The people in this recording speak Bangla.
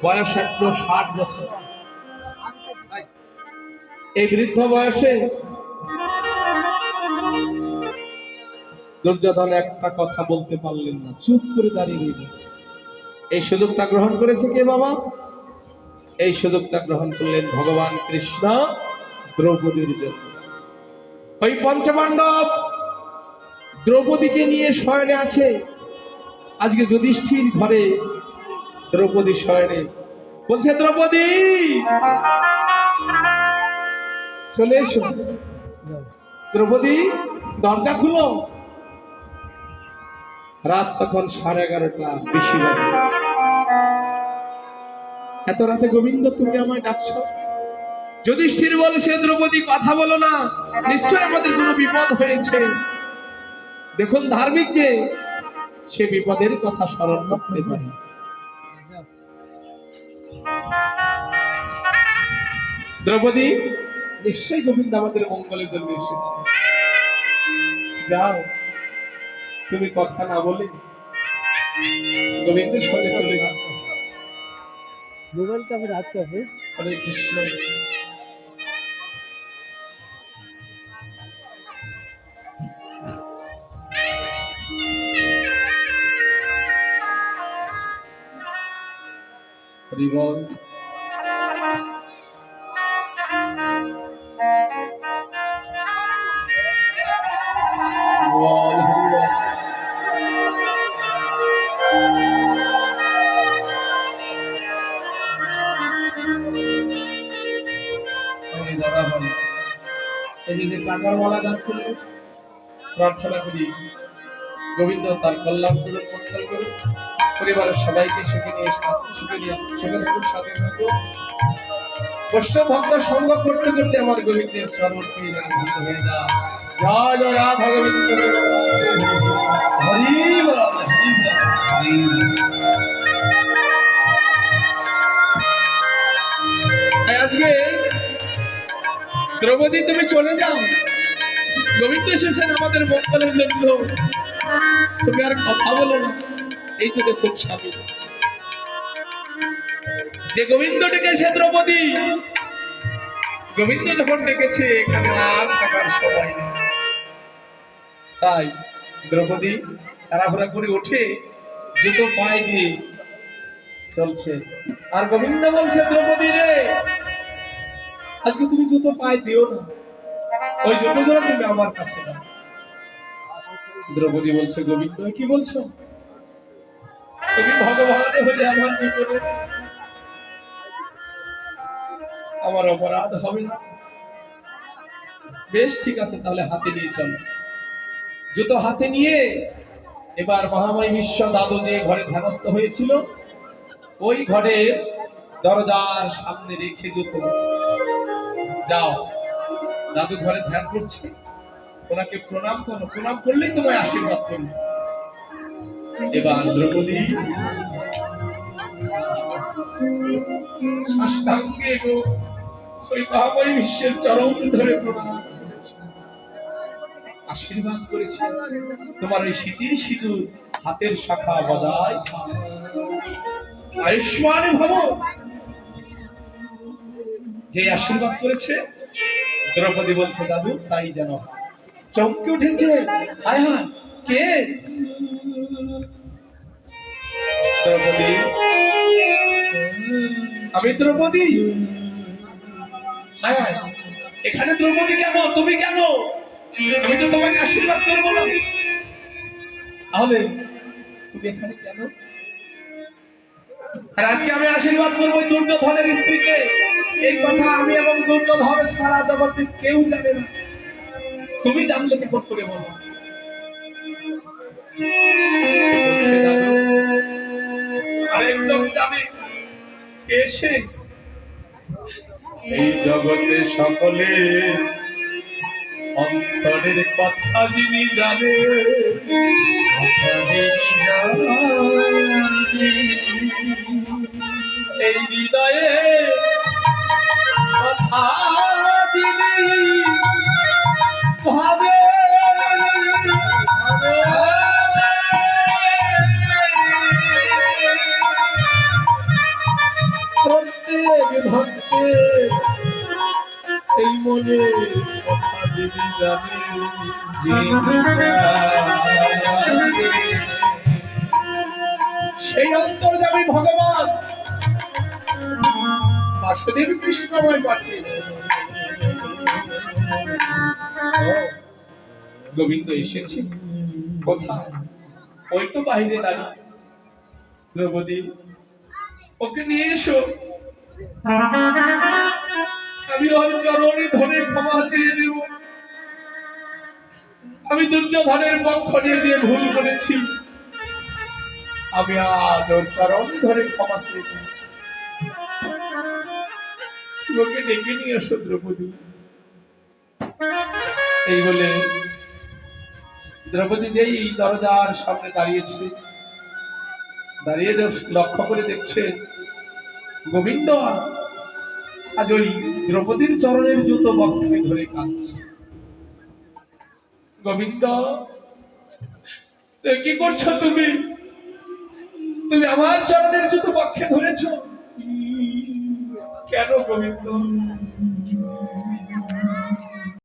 বয়স মাত্র 60 বছর। এই বৃদ্ধ বয়সে দুর্যোধন একটা কথা বলতে পারলেন না, চুপ করে দাঁড়িয়ে রইলেন। এই সুযোগটা গ্রহণ করেছে কে বাবা? এই সুযোগটা গ্রহণ করলেন ভগবান কৃষ্ণ দ্রৌপদীর জন্য। ওই পঞ্চপাণ্ডব দ্রৌপদীকে নিয়ে শয়নে আছে। আজকে যুধিষ্ঠির ঘরে দ্রৌপদী শয়নে, বলছে দ্রৌপদী চলে এসো, দ্রৌপদী দরজা খুলো। রাত তখন 11:30 বেশি বাজে। এত রাতে গোবিন্দ তুমি আমায় ডাকছো? যুধিষ্ঠির বলছে দ্রৌপদী কথা বলো না, নিশ্চয় আমাদের কোনো বিপদ হয়েছে। দেখুন ধার্মিক যে সে বিপদের কথা স্মরণ করতে পারে। দ্রৌপদী নিশ্চয়ই গোবিন্দ আমাদের মঙ্গলের জন্য এসেছে, যাও তুমি কথা না বলে গোবিন্দের সঙ্গে চলে যাও। মোবাইলটা আমি রাখতে হবে। হরে কৃষ্ণ। হরি বল। বল হরি বল। দাদা ভাই, এই যে টাকার মালা দান করলে প্রার্থনা করি গোবিন্দ তার কল্যাণ করুন, মঙ্গল করুন, পরিবারের সবাইকে সুখে নিয়ে সাথে থাকবো। বৈষ্ণব ভক্ত সঙ্গ করতে করতে আমার গোবিন্দের চরণ পেয়ে হয়ে যা। জয় জয় রাধা গোবিন্দ। হরি বল, হরি বল, হরি বল। আজকে দ্রৌপদী তুমি চলে যাও, গোবিন্দ এসেছেন আমাদের মঙ্গলের জন্য, তুমি আর কথা বলো না। এই তো দেখুন স্বামী, যে গোবিন্দ ডেকেছে দ্রৌপদী, গোবিন্দ যখন ডেকেছে এখানে আর থাকার সময় নেই। তাই দ্রৌপদী তাড়াহুড়া করে ওঠে, জুতো পায়ে দিয়ে চলছে। আর গোবিন্দ বলছে দ্রৌপদী রে, আজকে তুমি জুতো পায়ে দিও না, ওই জুতো জোড়া তুমি আমার কাছে দাও। দ্রৌপদী বলছে গোবিন্দ কি বলছো? তুমি ভগবান হলে আমার বিপদে আমার অপরাধ হবে না। বেশ ঠিক আছে, তাহলে হাতে নিয়ে চলো। জুতো হাতে নিয়ে এবার মহাময় বিশ্ব দাদু যে ঘরে ধ্যানস্থ হয়েছিল ওই ঘরের দরজার সামনে রেখে জুতো যাও, দাদু ঘরে ধ্যান করছে, ওনাকে প্রণাম করো, প্রণাম করলেই তোমায় আশীর্বাদ করবে। এবার দ্রৌপদী সাষ্টাঙ্গে ওই মহাময় বিশ্বের চরণ ধরে প্রণাম করেছে, আশীর্বাদ করেছে। তোমার ওই শীতির সিঁদুর হাতের শাখা বজায় আয়ুষ্মান ভব, যে আশীর্বাদ করেছে। দ্রৌপদী বলছে দাদু তাই যেন। চমকে উঠেছে, হায় হায় কে? দ্রৌপদী, আমি দ্রৌপদী। হায় হায়, এখানে দ্রৌপদী কেন? তুমি কেন? আমি তো তোমাকে আশীর্বাদ করবো না, তাহলে তুমি এখানে কেন? আর আজকে আমি আশীর্বাদ করবো দুর্যোধনের স্ত্রীকে, এই কথা আমি এবং দুর্যোধন সারা জগতে কেউ জানে না, তুমি জানলে কেমন করে বলো? আরেকজন জানে এসে এই জগতে সকলে অন্তরের কথা যিনি জানে, এই হৃদয়ে কথা যিনি ভাবে, ভক্তে এই মনে কথা যিনি জানে, সেই অন্তর্যামী ভগবান বাসুদেব কৃষ্ণময় পাঠিয়েছে। গোবিন্দ এসেছে কোথায়? ওই তো বাইরে দাঁড়িয়ে। দ্রৌপদী, ওকে নিয়ে এসো, আমি ওর চরণে ধরে ক্ষমা চেয়ে নেব। আমি দুর্যোধনের পক্ষ নিয়ে যে ভুল করেছি, আমি আজ ওর চরণে ধরে ক্ষমা চেয়ে নেব। ওকে ডেকে নিয়ে এসো দ্রৌপদী। এই বলে দ্রৌপদী যেই দরজার সামনে দাঁড়িয়েছে, দাঁড়িয়ে লক্ষ্য করে দেখছে গোবিন্দ আজ ওই দ্রৌপদীর চরণের জুতো বক্ষে ধরে কাঁদছে। গোবিন্দ, কি করছো তুমি? তুমি আমার চরণের জুতো বক্ষে ধরেছ কেন গোবিন্দ?